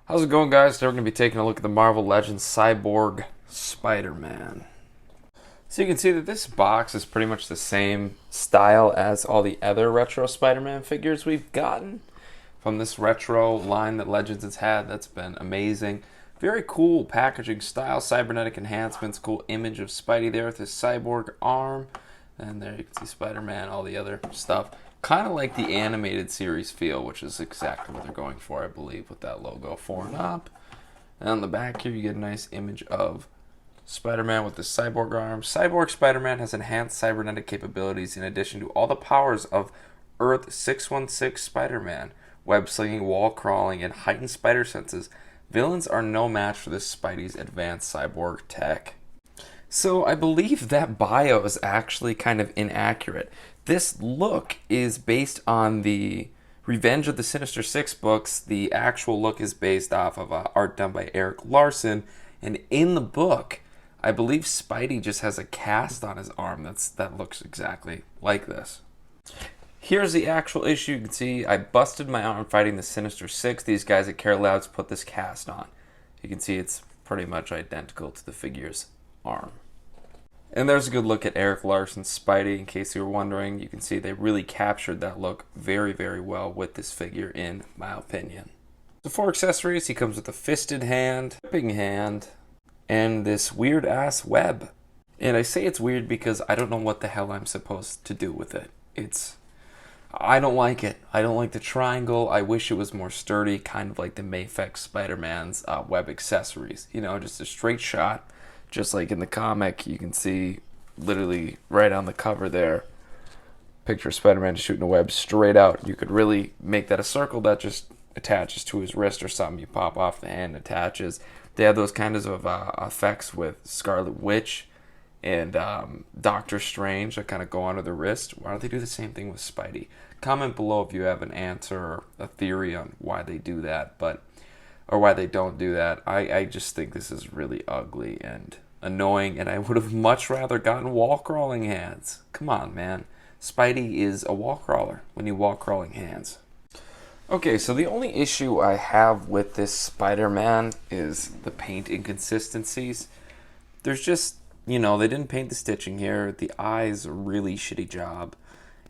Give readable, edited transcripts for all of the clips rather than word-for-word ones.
How's it going, guys? Today we're going to be taking a look at the Marvel Legends Cyborg Spider-Man. So you can see that this box is pretty much the same style as all the other retro Spider-Man figures we've gotten from this retro line that Legends has had. That's been amazing. Very cool packaging style, cybernetic enhancements, cool image of Spidey there with his cyborg arm. And there you can see Spider-Man, all the other stuff. Kind of like the animated series feel, which is exactly what they're going for, I believe, with that logo forward up. And on the back here, you get a nice image of Spider-Man with the cyborg arm. Cyborg Spider-Man has enhanced cybernetic capabilities in addition to all the powers of Earth 616 Spider-Man. Web slinging, wall crawling, and heightened spider senses. Villains are no match for this Spidey's advanced cyborg tech. So I believe that bio is actually kind of inaccurate. This look is based on the Revenge of the Sinister Six books. The actual look is based off of art done by Eric Larson. And in the book, I believe Spidey just has a cast on his arm that looks exactly like this. Here's the actual issue. You can see I busted my arm fighting the Sinister Six. These guys at Care Louds put this cast on. You can see it's pretty much identical to the figure's arm. And there's a good look at Eric Larson's Spidey, in case you were wondering. You can see they really captured that look very, very well with this figure, in my opinion. So for accessories, he comes with a fisted hand, gripping hand, and this weird-ass web. And I say it's weird because I don't know what the hell I'm supposed to do with it. I don't like it. I don't like the triangle. I wish it was more sturdy, kind of like the Mafex Spider-Man's web accessories. You know, just a straight shot. Just like in the comic, you can see literally right on the cover there, picture of Spider-Man shooting a web straight out. You could really make that a circle that just attaches to his wrist or something. You pop off the hand, attaches. They have those kinds of effects with Scarlet Witch and Doctor Strange that kind of go onto the wrist. Why don't they do the same thing with Spidey? Comment below if you have an answer or a theory on why they do that, or why they don't do that. I just think this is really ugly and annoying, and I would have much rather gotten wall crawling hands. Come on, man. Spidey is a wall crawler when you wall crawling hands. Okay, so the only issue I have with this Spider-Man is the paint inconsistencies. There's just, they didn't paint the stitching here. The eyes, a really shitty job.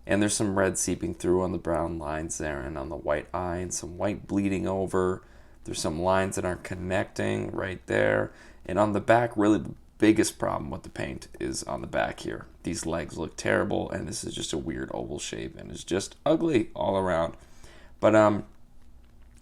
And there's some red seeping through on the brown lines there and on the white eye, and some white bleeding over. There's some lines that aren't connecting right there. And on the back, really the biggest problem with the paint is on the back here. These legs look terrible, and this is just a weird oval shape, and it's just ugly all around. But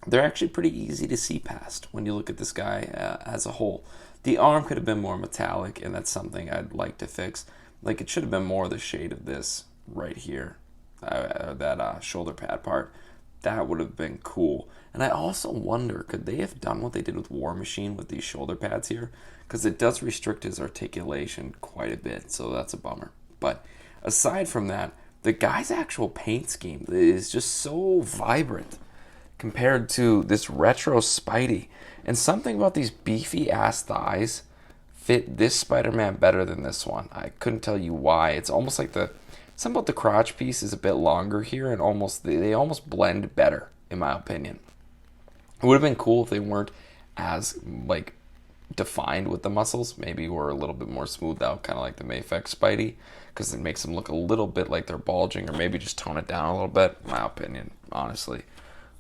they're actually pretty easy to see past when you look at this guy as a whole. The arm could have been more metallic, and that's something I'd like to fix. Like, it should have been more of the shade of this right here, that shoulder pad part. That would have been cool. And I also wonder, could they have done what they did with War Machine with these shoulder pads here? Because it does restrict his articulation quite a bit, so that's a bummer. But aside from that, the guy's actual paint scheme is just so vibrant compared to this retro Spidey. And something about these beefy ass thighs fit this Spider-Man better than this one. I couldn't tell you why. It's almost like something about the crotch piece is a bit longer here, and they almost blend better, in my opinion. It would have been cool if they weren't as defined with the muscles. Maybe were a little bit more smoothed out, kind of like the Mafex Spidey, because it makes them look a little bit like they're bulging, or maybe just tone it down a little bit, in my opinion, honestly.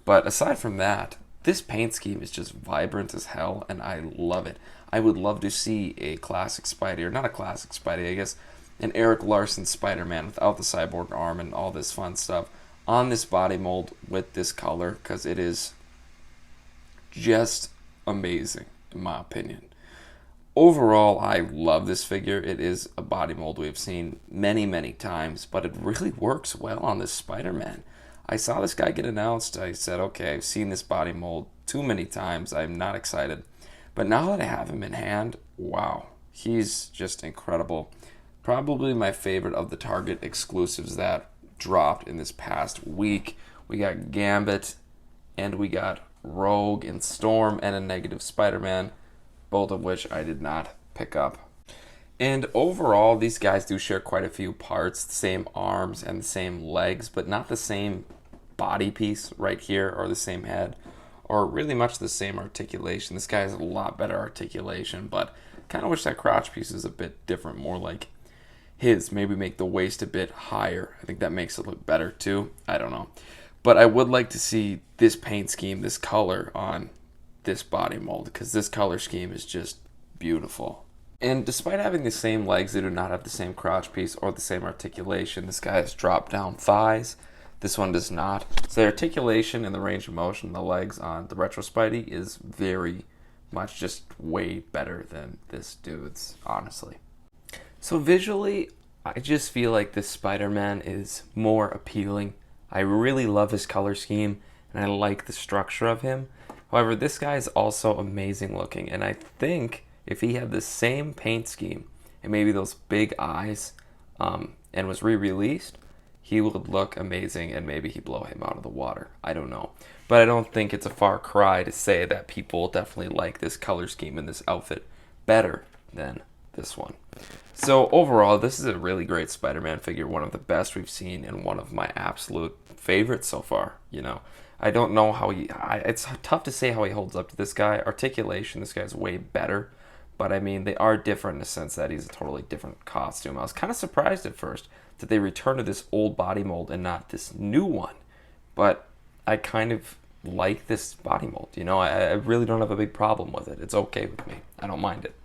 But aside from that, this paint scheme is just vibrant as hell, and I love it. I would love to see a classic Spidey, or not a classic Spidey, I guess, an Eric Larson Spider-Man without the cyborg arm and all this fun stuff on this body mold with this color, because it is just amazing, in my opinion. Overall, I love this figure. It is a body mold we've seen many, many times, but it really works well on this Spider-Man. I saw this guy get announced. I said, okay, I've seen this body mold too many times. I'm not excited. But now that I have him in hand, wow, he's just incredible. Probably my favorite of the Target exclusives that dropped in this past week. We got Gambit, and we got Rogue and Storm, and a negative Spider-Man, both of which I did not pick up. And overall, these guys do share quite a few parts, the same arms and the same legs, but not the same body piece right here or the same head. are really much the same articulation. This guy has a lot better articulation, but kind of wish that crotch piece is a bit different, more like his. Maybe make the waist a bit higher. I think that makes it look better too. I don't know. But I would like to see this paint scheme, this color on this body mold, because this color scheme is just beautiful. And despite having the same legs, they do not have the same crotch piece or the same articulation. This guy has drop down thighs. This one does not. So the articulation and the range of motion, the legs on the Retro Spidey is very much just way better than this dude's, honestly. So visually, I just feel like this Spider-Man is more appealing. I really love his color scheme, and I like the structure of him. However, this guy is also amazing looking, and I think if he had the same paint scheme and maybe those big eyes and was re-released, he would look amazing, and maybe he'd blow him out of the water. I don't know. But I don't think it's a far cry to say that people definitely like this color scheme and this outfit better than this one. So overall, this is a really great Spider-Man figure, one of the best we've seen and one of my absolute favorites so far. You know, I don't know how it's tough to say how he holds up to this guy. Articulation, this guy's way better. But I mean, they are different in the sense that he's a totally different costume. I was kind of surprised at first that they returned to this old body mold and not this new one. But I kind of like this body mold. You know, I really don't have a big problem with it. It's okay with me. I don't mind it.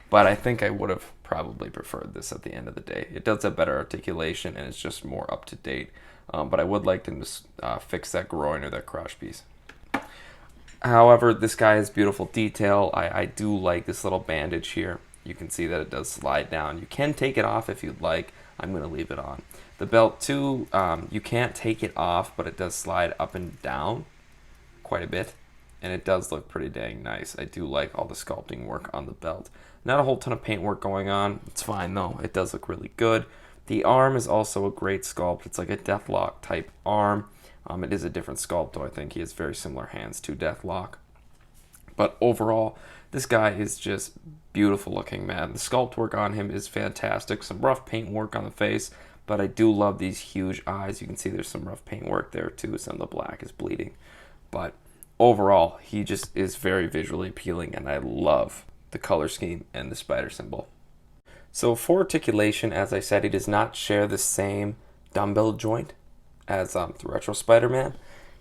But I think I would have probably preferred this at the end of the day. It does have better articulation and it's just more up to date. But I would like them to fix that groin or that crotch piece. However, this guy has beautiful detail. I do like this little bandage here. You can see that it does slide down. You can take it off if you'd like. I'm going to leave it on. The belt too, you can't take it off, but it does slide up and down quite a bit. And it does look pretty dang nice. I do like all the sculpting work on the belt. Not a whole ton of paint work going on. It's fine though. It does look really good. The arm is also a great sculpt. It's like a Deathlock type arm. It is a different sculpt though. I think he has very similar hands to Deathlock. But overall, this guy is just beautiful looking, man. The sculpt work on him is fantastic. Some rough paint work on the face, but I do love these huge eyes. You can see there's some rough paint work there too. Some of the black is bleeding. But overall, he just is very visually appealing, and I love the color scheme and the spider symbol. So for articulation, as I said, he does not share the same dumbbell joint as the Retro Spider-Man.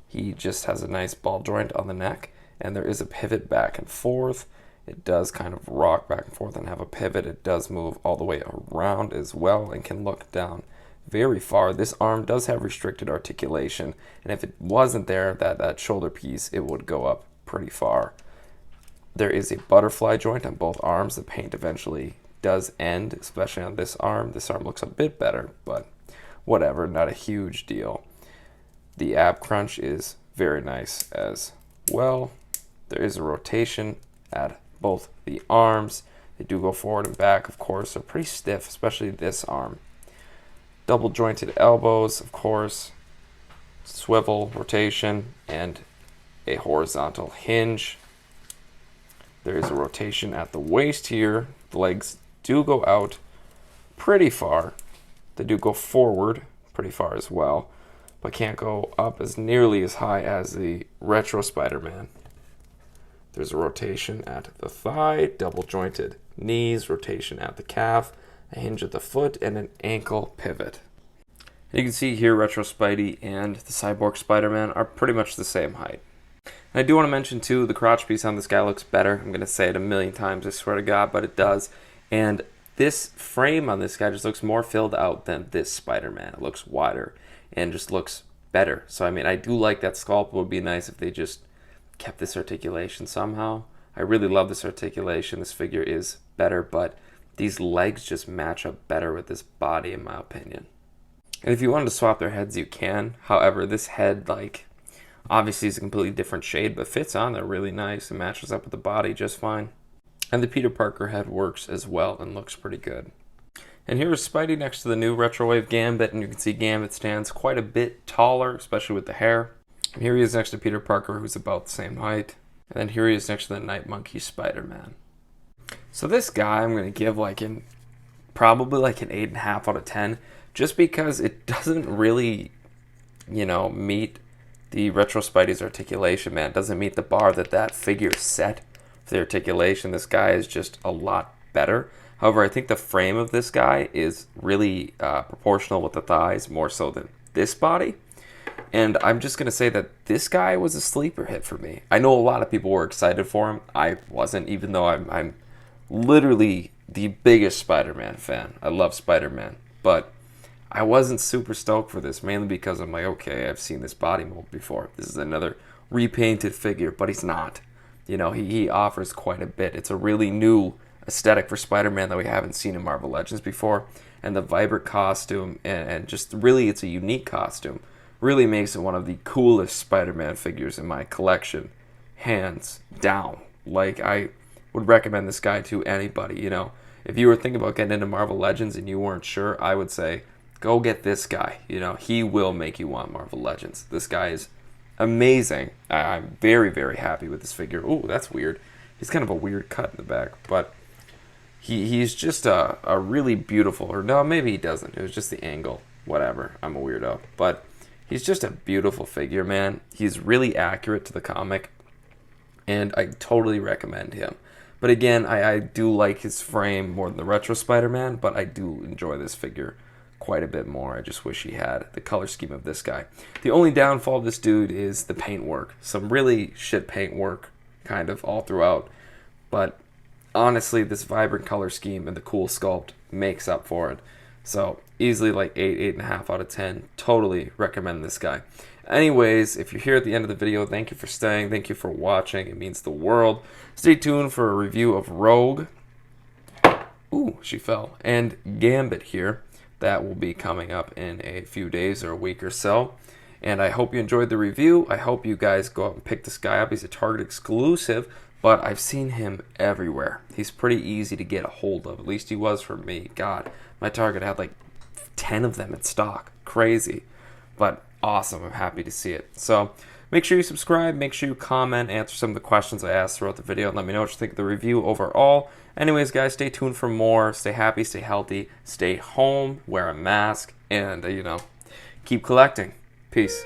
He just has a nice ball joint on the neck, and there is a pivot back and forth. It does kind of rock back and forth and have a pivot. It does move all the way around as well and can look down very far. This arm does have restricted articulation, and if it wasn't there, that shoulder piece, it would go up pretty far. There is a butterfly joint on both arms. The paint eventually does end, especially on this arm. This arm looks a bit better, but whatever, not a huge deal. The ab crunch is very nice as well. There is a rotation at both the arms. They do go forward and back, of course. They're pretty stiff, especially this arm. Double jointed elbows, of course. Swivel, rotation, and a horizontal hinge. There is a rotation at the waist here. The legs do go out pretty far. They do go forward pretty far as well, but can't go up as nearly as high as the Retro Spider-Man. There's a rotation at the thigh, double jointed knees, rotation at the calf, a hinge at the foot, and an ankle pivot. You can see here Retro Spidey and the Cyborg Spider-Man are pretty much the same height. And I do want to mention too, the crotch piece on this guy looks better. I'm going to say it a million times, I swear to God, but it does. And this frame on this guy just looks more filled out than this Spider-Man. It looks wider and just looks better. So I mean, I do like that sculpt. It would be nice if they just kept this articulation somehow. I really love this articulation. This figure is better, but these legs just match up better with this body, in my opinion. And if you wanted to swap their heads, you can. However, this head, like, obviously is a completely different shade, but fits on there really nice and matches up with the body just fine. And the Peter Parker head works as well and looks pretty good. And here is Spidey next to the new Retrowave Gambit, and you can see Gambit stands quite a bit taller, especially with the hair. And here he is next to Peter Parker, who's about the same height. And then here he is next to the Night Monkey Spider-Man. So this guy I'm going to give probably like an 8.5 out of 10, just because it doesn't really, meet the Retro Spidey's articulation, man, doesn't meet the bar that figure set for the articulation. This guy is just a lot better. However, I think the frame of this guy is really proportional with the thighs, more so than this body. And I'm just going to say that this guy was a sleeper hit for me. I know a lot of people were excited for him. I wasn't, even though I'm literally the biggest Spider-Man fan. I love Spider-Man. But I wasn't super stoked for this, mainly because I'm like, okay, I've seen this body mold before. This is another repainted figure, but he's not. You know, he offers quite a bit. It's a really new aesthetic for Spider-Man that we haven't seen in Marvel Legends before. And the vibrant costume, and just really, it's a unique costume, really makes it one of the coolest Spider-Man figures in my collection, hands down. Like, I would recommend this guy to anybody. You know, if you were thinking about getting into Marvel Legends and you weren't sure, I would say go get this guy. You know, he will make you want Marvel Legends. This guy is amazing. I'm very, very happy with this figure. Oh, that's weird. He's kind of a weird cut in the back, but he's just a really beautiful, or no, maybe he doesn't. It was just the angle. Whatever. I'm a weirdo. But he's just a beautiful figure, man. He's really accurate to the comic, and I totally recommend him. But again, I do like his frame more than the Retro Spider-Man, but I do enjoy this figure quite a bit more. I just wish he had the color scheme of this guy. The only downfall of this dude is the paint work. Some really shit paint work kind of all throughout. But honestly, this vibrant color scheme and the cool sculpt makes up for it. So easily like 8.5 out of 10. Totally recommend this guy. Anyways, if you're here at the end of the video, thank you for staying. Thank you for watching. It means the world. Stay tuned for a review of Rogue. Ooh, she fell. And Gambit here. That will be coming up in a few days or a week or so. And I hope you enjoyed the review. I hope you guys go out and pick this guy up. He's a Target exclusive, but I've seen him everywhere. He's pretty easy to get a hold of. At least he was for me. God, my Target had like 10 of them in stock. Crazy. But awesome. I'm happy to see it. So make sure you subscribe. Make sure you comment, answer some of the questions I asked throughout the video, and let me know what you think of the review overall. Anyways, guys, stay tuned for more. Stay happy, stay healthy, stay home, wear a mask, and, you know, keep collecting. Peace.